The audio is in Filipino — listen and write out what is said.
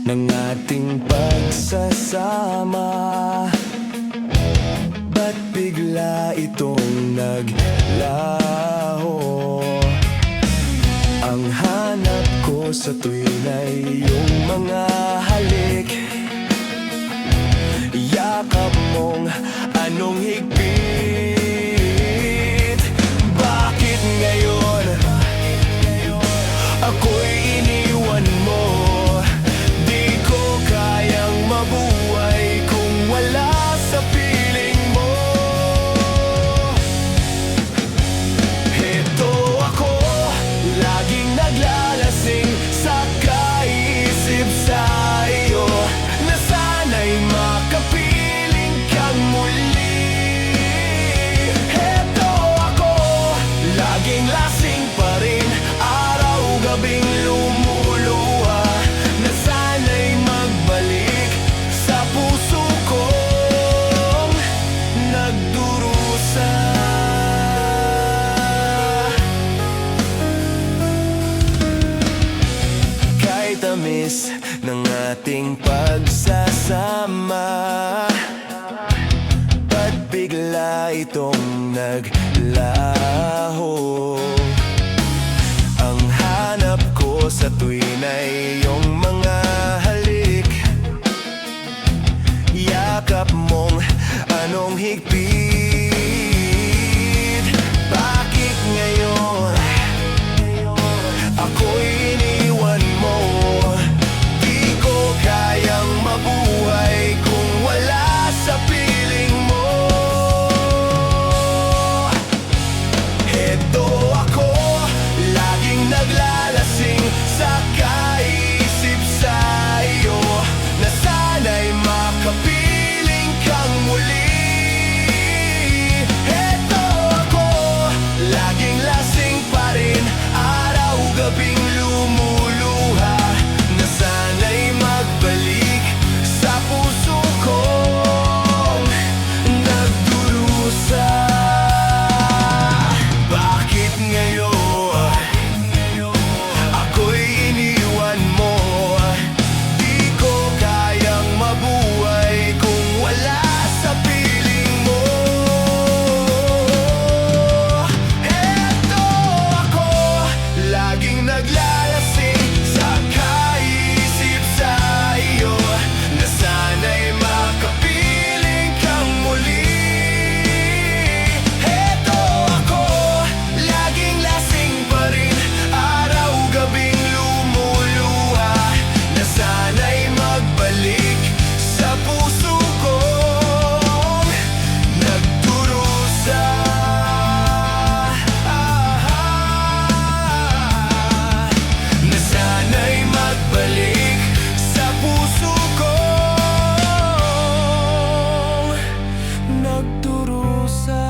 ng ating pagsasama. Ba't bigla itong naglaho? Ang hanap ko sa tuwin ay iyong mga halik, yakap mong anong higpit. Bakit ngayon ako'y iniwan mo? Di ko kayang mabuhay kung wala sa piling mo. Heto ako, laging naglalasing sa kaisip sa iyo, na sana'y makapiling kang muli. Heto ako, laging lasing pa rin, araw-gabing lumuluha, na sana'y magbalik sa puso kong nagdurusa. Kahit tamis ng ating pagsasama, ba't bigla itong naglaho? Ang hanap ko sa tuwin ay iyong mga halik, yakap mong anong higpit. Bakit ngayon ako'y iniwan mo? Di ko kayang mabuhay kung wala sa piling mo. Heto ako, laging naglalasing sa kaisip sa iyo, na sana'y makapiling kang muli. Heto ako, laging lasing pa rin, araw-gabing lumuluha, na sana'y magbalik sa puso kong nagdurusa. Bakit ngayon ako'y iniwan mo? Di ko kayang mabuhay kung wala sa piling mo. Heto ako, laging naglalasing sa kaisip sa iyo, na sana'y makapiling kang muli. Heto ako, laging lasing pa rin, araw-gabing lumuluha, na sana'y magbalik sa puso kong nagdurusa. Na sana'y magbalik sa puso kong nagdurusa.